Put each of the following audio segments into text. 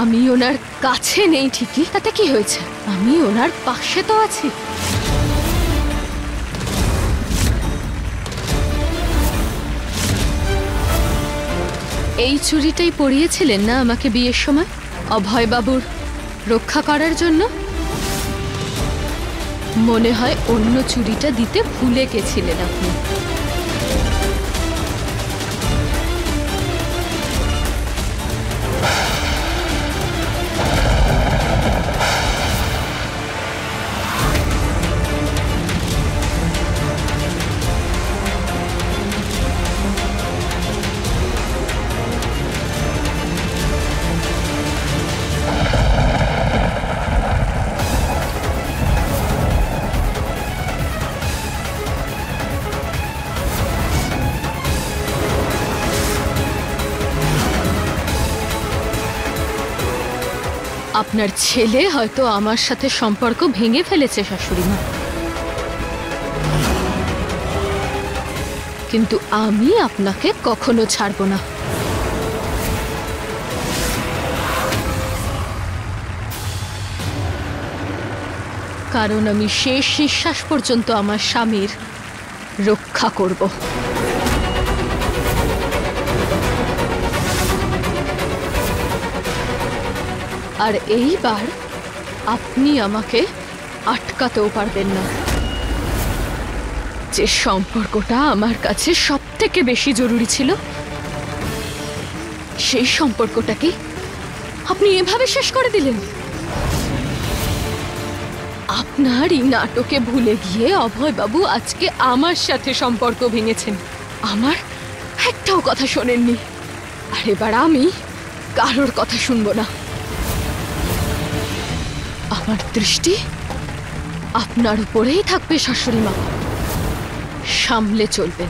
আমি ওনার কাছে নেই ঠিকই, তাতে কি হয়েছে? আমি ওনার পাশে তো আছি। এই চুড়িটাই পরিয়েছিলেন না আমাকে বিয়ের সময় অভয়বাবুর রক্ষা করার জন্য? মনে হয় অন্য চুড়িটা দিতে ভুলে গেছিলেন আপনি। আপনার ছেলে হয়তো আমার সাথে সম্পর্ক ভেঙে ফেলেছে শাশুড়ি মা, কিন্তু আমি আপনাকে কখনো ছাড়ব না। কারণ আমি শেষ নিঃশ্বাস পর্যন্ত আমার স্বামীর রক্ষা করব। আর এইবার আপনি আমাকে আটকাতেও পারবেন না। যে সম্পর্কটা আমার কাছে সবথেকে বেশি জরুরি ছিল, সেই সম্পর্কটাকে আপনি এভাবে শেষ করে দিলেন। আপনার এই নাটকে ভুলে গিয়ে অভয়বাবু আজকে আমার সাথে সম্পর্ক ভেঙেছেন, আমার একটাও কথা শোনেননি। আর এবার আমি কারোর কথা শুনবো না। আমার দৃষ্টি আপনার উপরেই থাকবে শাশুড়ি মা, সামলে চলবেন।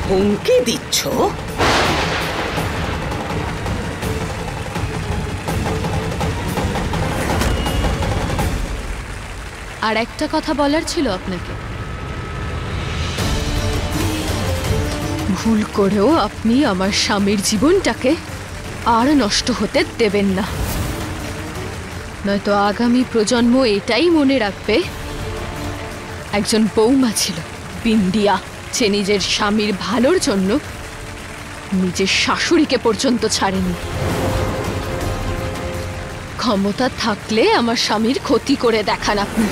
হুমকি দিচ্ছ? আর একটা কথা বলার ছিল আপনাকে। ভুল করেও আপনি আমার স্বামীর জীবনটাকে আর নষ্ট হতে দেবেন না, নয়তো আগামী প্রজন্ম এটাই মনে রাখবে একজন বৌমা ছিল বিন্দিয়া, যে নিজের স্বামীর ভালোর জন্য নিজের শাশুড়িকে পর্যন্ত ছাড়েনি। ক্ষমতা থাকলে আমার স্বামীর ক্ষতি করে দেখান আপনি।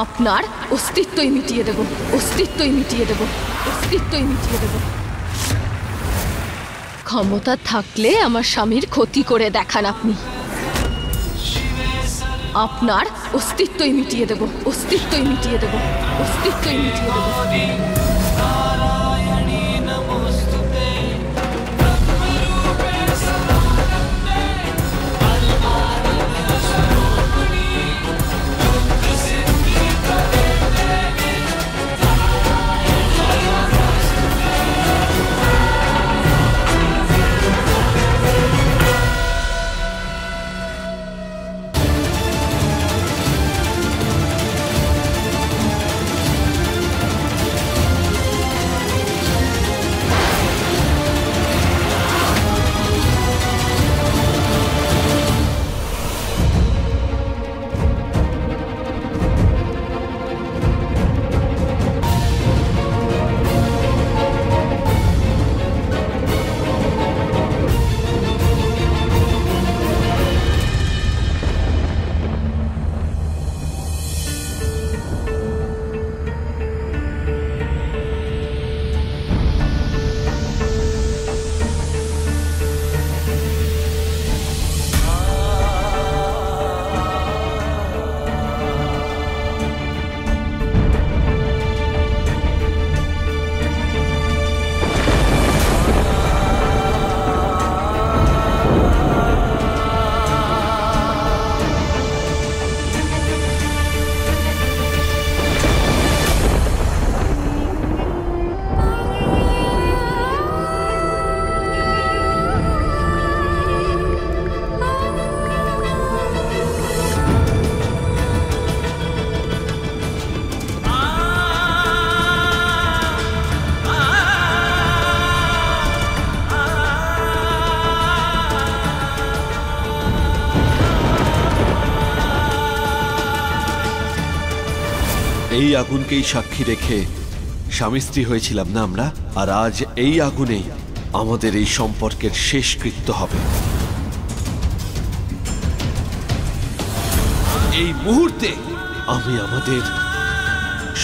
আপনার অস্তিত্বই মিটিয়ে দেব, অস্তিত্বই মিটিয়ে দেব, অস্তিত্বই মিটিয়ে দেব। ক্ষমতা থাকলে আমার স্বামীর ক্ষতি করে দেখান আপনি। আপনার অস্তিত্বই মিটিয়ে দেব, অস্তিত্বই মিটিয়ে দেব, অস্তিত্বই মিটিয়ে দেব। এই আগুনকেই সাক্ষী রেখে স্বামী স্ত্রী হয়েছিলাম না আমরা, আর আজ এই আগুনেই আমাদের এই সম্পর্কের শেষ কৃত্য হবে। এই মুহূর্তে আমি আমাদের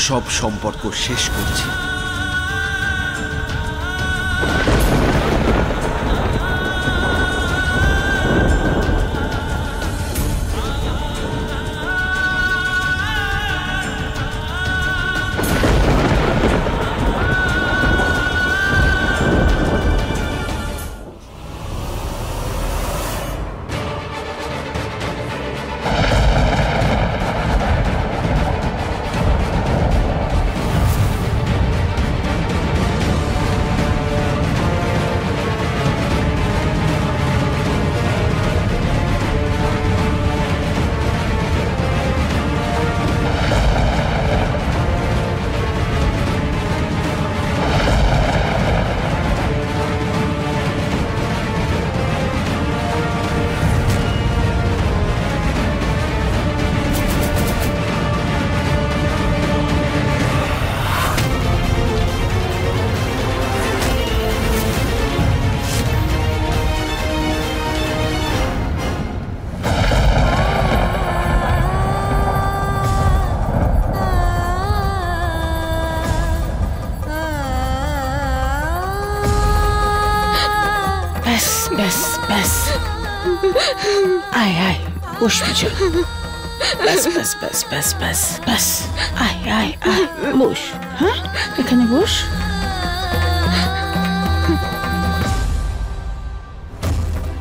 সব সম্পর্ক শেষ করছি। बस बस आय आय বস বিজয় बस बस बस बस बस बस आय आय आय বস হ্যাঁ এখানে বস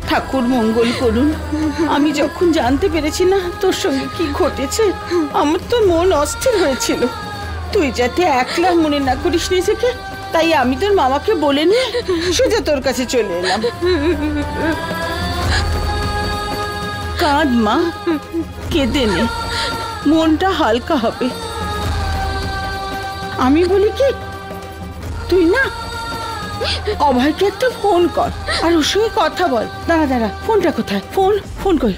ঠাকুর মঙ্গল করুন আমি যখন জানতে পেরেছি না তোর সঙ্গে কি ঘটেছে আমার তো মন অস্থির হয়েছিল তুই যাতে একলা মনে না করিস নিজেকে তাই আমি তোর মামাকে বলে নিয়ে সোজা তোর কাছে চলে এলাম কাঁদ মা কেঁদে নে মনটা হালকা হবে আমি বলি কি তুই না অভয়কে একটা ফোন কর আর ওর সঙ্গে কথা বল দাঁড়া দাঁড়া ফোনটা কোথায় ফোন ফোন কই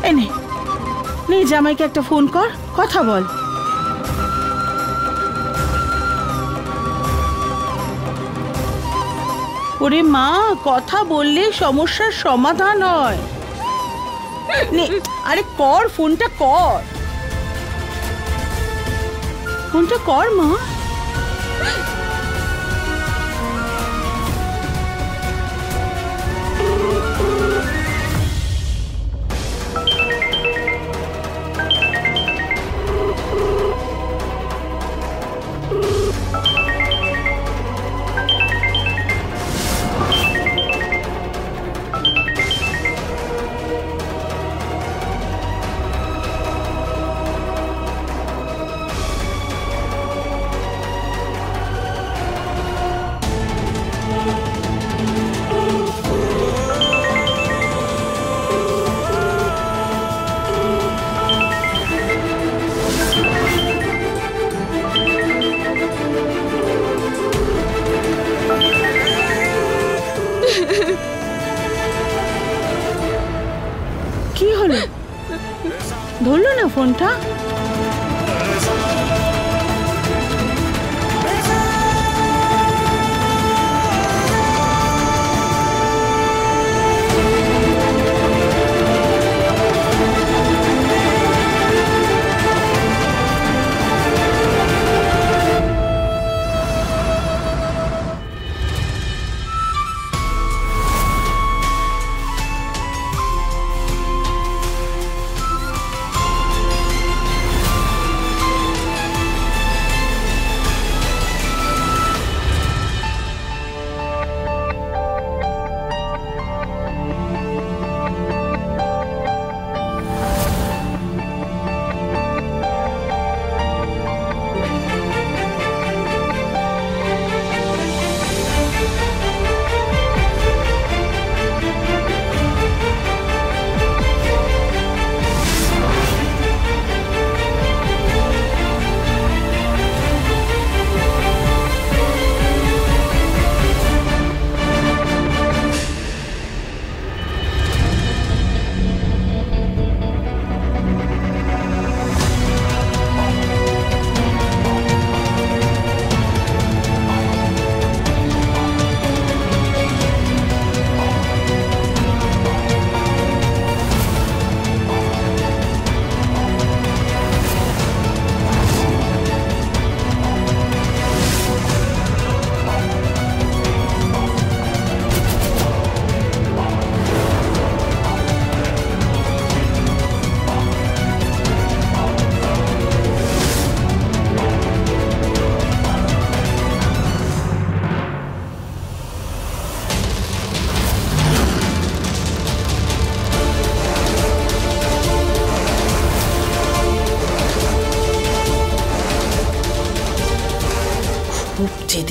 এনে নে জামাইকে একটা ফোন কর কথা বল ওরে মা কথা বললে সমস্যার সমাধান হয় নে আরে কর ফোনটা কর মা কি হলো ধরলো না ফোনটা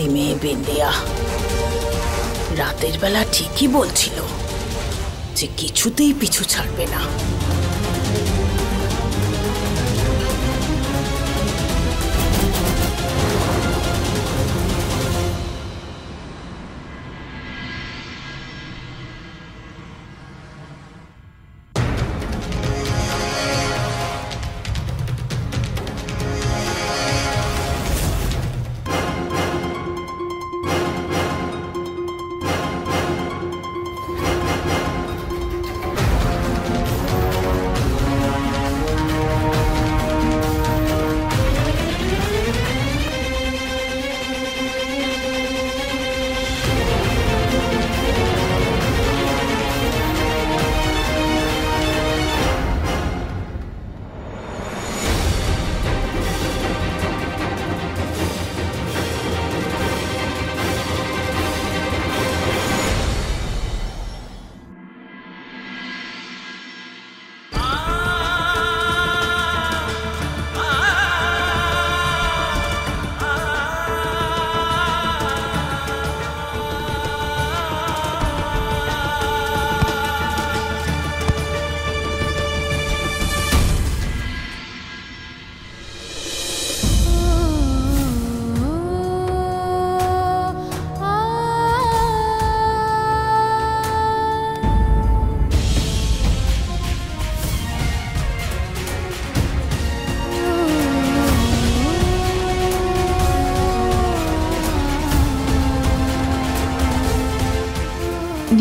জেদি মেয়ে বিন্দিয়া। রাতের বেলা ঠিকই বলছিল যে কিছুতেই পিছু ছাড়বে না।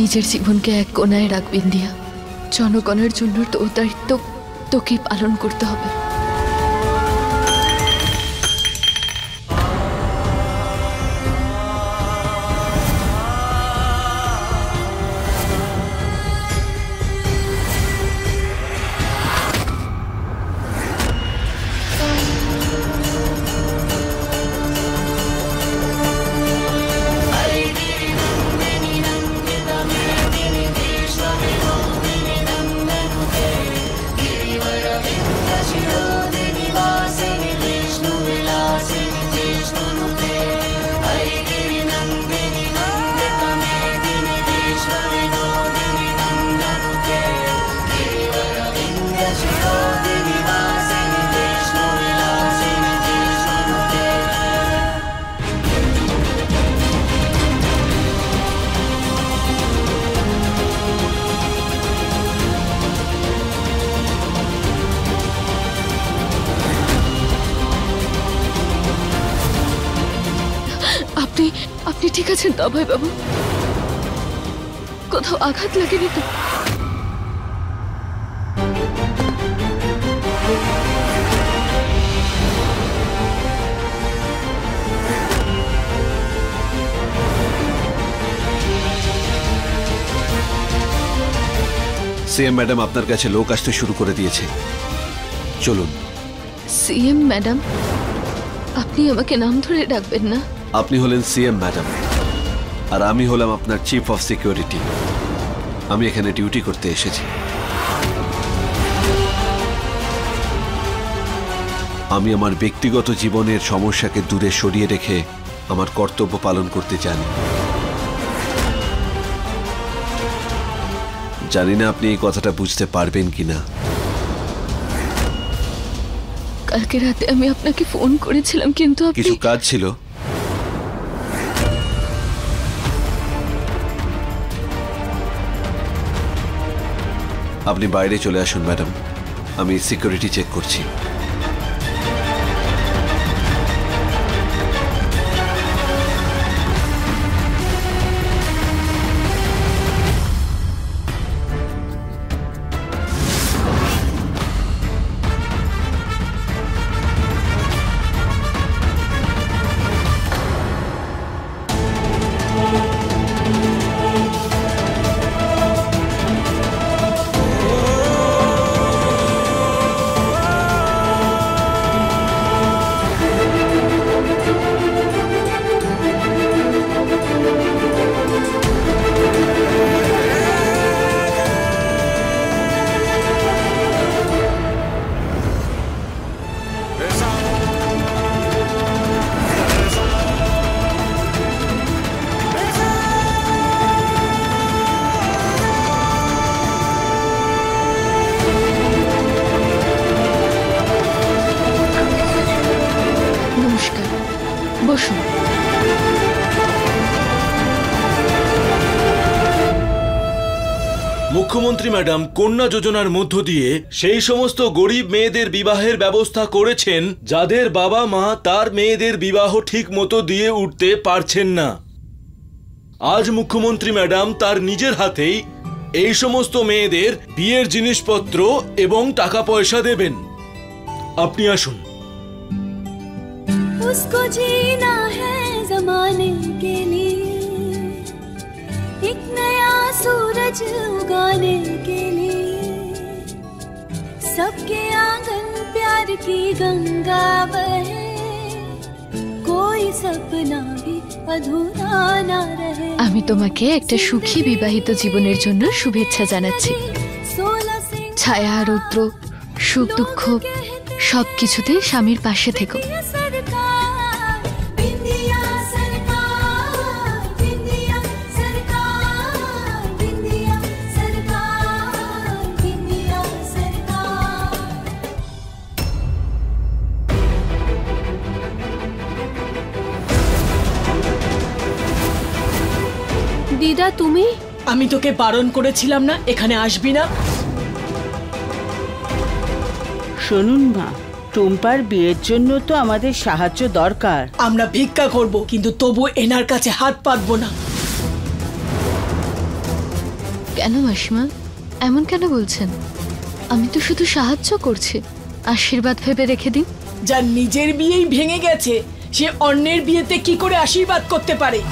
নিজের জীবনকে এক কোণায় রাখবেন দিয়া। জনগণের জন্য তোর দায়িত্ব তোকে পালন করতে হবে। আপনি ঠিক আছেন তো অভয় বাবু? কোথাও আঘাত লাগেনি তো? সিএম ম্যাডাম আপনার কাছে লোক আসতে শুরু করে দিয়েছে, চলুন। CM madam? আপনি আমাকে নাম ধরে ডাকবেন না। আপনি হলেন সিএম ম্যাডাম, আর আমি হলাম আপনার চিফ অফ সিকিউরিটি। আমি এখানে ডিউটি করতে এসেছি। আমি আমার ব্যক্তিগত জীবনের সমস্যাকে দূরে সরিয়ে রেখে আমার কর্তব্য পালন করতে জানি। জানি না আপনি এই কথাটা বুঝতে পারবেন কিনা। কালকে রাতে আমি আপনাকে ফোন করেছিলাম, কিন্তু কিছু কাজ ছিল। আপনি বাইরে চলে আসুন ম্যাডাম, আমি সিকিউরিটি চেক করছি। মুখ্যমন্ত্রী ম্যাডাম কন্যা যোজনার মধ্য দিয়ে সেই সমস্ত গরিব মেয়েদের বিবাহের ব্যবস্থা করেছেন যাদের বাবা মা তার মেয়েদের বিবাহ ঠিক মতো দিয়ে উঠতে পারছেন না। আজ মুখ্যমন্ত্রী ম্যাডাম তার নিজের হাতেই এই সমস্ত মেয়েদের বিয়ের জিনিসপত্র এবং টাকা পয়সা দেবেন। আপনি আসুন। उसको जीना है ज़माने के लिए, एक नया सूरज उगाने के लिए, सबके आंगन प्यार की गंगा बहे, कोई सपना भी अधूरा ना रहे। আমি তোমাকে একটা সুখী বিবাহিত জীবনের জন্য শুভেচ্ছা জানাচ্ছি। ছায়া, রৌদ্র, সুখ দুঃখ সবকিছুতে স্বামীর পাশে থেকো। দিদা, তুমি? আমি তোকে বারণ করেছিলাম না এখানে আসবি না? শুনুন মা, টুম্পার বিয়ের জন্য তো আমাদের সাহায্য দরকার। আমরা ভিক্ষা করব, কিন্তু তবু এনার কাছে হাত পাতবো না। কেন মাসিমা, এমন কেন বলছেন? আমি তো শুধু সাহায্য করছি, আশীর্বাদ ভেবে রেখে দিন। যার নিজের বিয়েই ভেঙে গেছে সে অন্যের বিয়েতে কি করে আশীর্বাদ করতে পারে?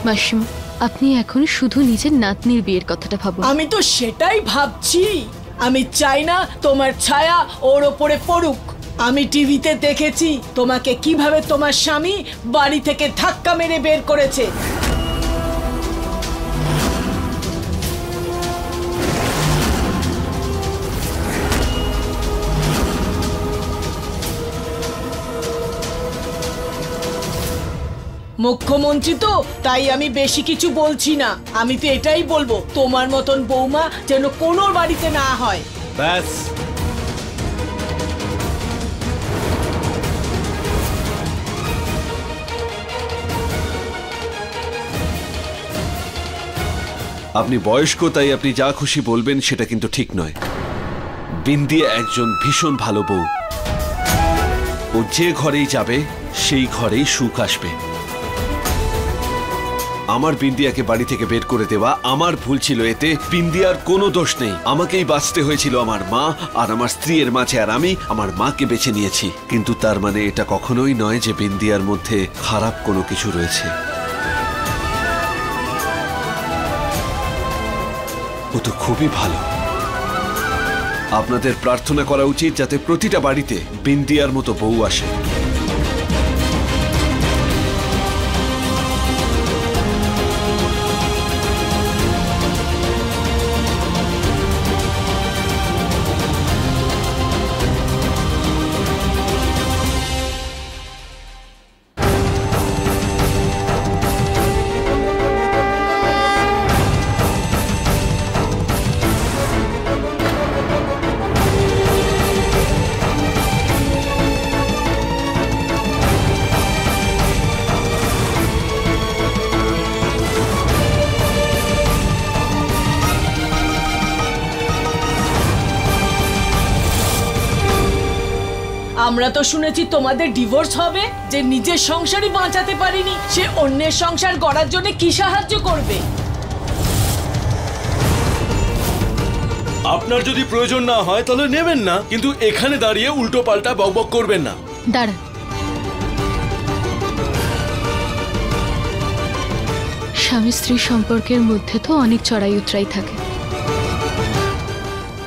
মাসিমা, আপনি এখন শুধু নিজের নাতনির বিয়ের কথাটা ভাবুন। আমি তো সেটাই ভাবছি। আমি চাই না তোমার ছায়া ওর ওপরে পড়ুক। আমি টিভিতে দেখেছি তোমাকে কিভাবে তোমার স্বামী বাড়ি থেকে ধাক্কা মেরে বের করেছে। মুখ্যমন্ত্রী তো, তাই আমি বেশি কিছু বলছি না। আমি তো এটাই বলবো, তোমার মতন বৌমা যেন কোনো বাড়িতে না হয়। ব্যাস, আপনি বয়স্ক তাই আপনি যা খুশি বলবেন সেটা কিন্তু ঠিক নয়। বিন্দি একজন ভীষণ ভালো বউ। ও যে ঘরেই যাবে সেই ঘরেই সুখ আসবে। আমার বিন্দিয়াকে বাড়ি থেকে বের করে দেওয়া আমার ভুল ছিল, এতে বিন্দিয়ার কোনো দোষ নেই। আমাকেই বাঁচতে হয়েছিল আমার মা আর আমার স্ত্রীর মাঝে, আর আমি আমার মাকে বেছে নিয়েছি। কিন্তু তার মানে এটা কখনোই নয় যে বিন্দিয়ার মধ্যে খারাপ কোনো কিছু রয়েছে। ও তো খুবই ভালো। আপনাদের প্রার্থনা করা উচিত যাতে প্রতিটা বাড়িতে বিন্দিয়ার মতো বউ আসে। আমরা তো শুনেছি তোমাদের ডিভোর্স হবে। যে নিজের সংসারই বাঁচাতে পারিনি সে অন্যের সংসার গড়ার জন্য কি সাহায্য করবে? আপনার যদি প্রয়োজন না হয় তাহলে নেবেন না, কিন্তু এখানে দাঁড়িয়ে উল্টো পাল্টা বকবক করবেন না। দাঁড়ান, স্বামী স্ত্রী সম্পর্কের মধ্যে তো অনেক চড়াই উতরাই থাকে।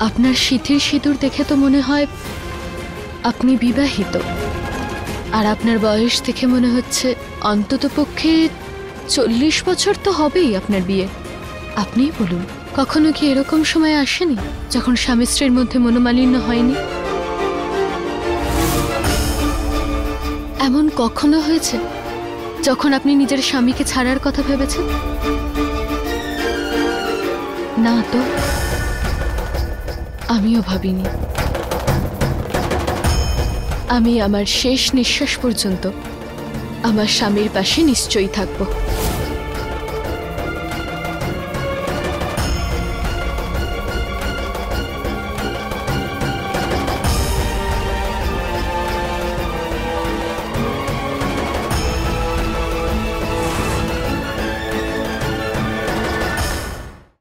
আপনার সিঁথির সিঁদুর দেখে তো মনে হয় আপনি বিবাহিত, আর আপনার বয়স দেখে মনে হচ্ছে অন্ততপক্ষে 40 বছর তো হবেই আপনার বিয়ে। আপনিই বলুন, কখনো কি এরকম সময় আসেনি যখন স্বামী স্ত্রীর মধ্যে মনোমালিন্য হয়নি? এমন কখনো হয়েছে যখন আপনি নিজের স্বামীকে ছাড়ার কথা ভেবেছেন? না তো, আমিও ভাবিনি। আমি আমার শেষ নিঃশ্বাস পর্যন্ত আমার স্বামীর পাশে নিশ্চয়ই থাকব।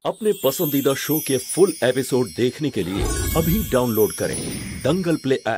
अपने पसंदीदा शो के फुल एपिसोड देखने के लिए अभी डाउनलोड करें दंगल प्ले ऐप।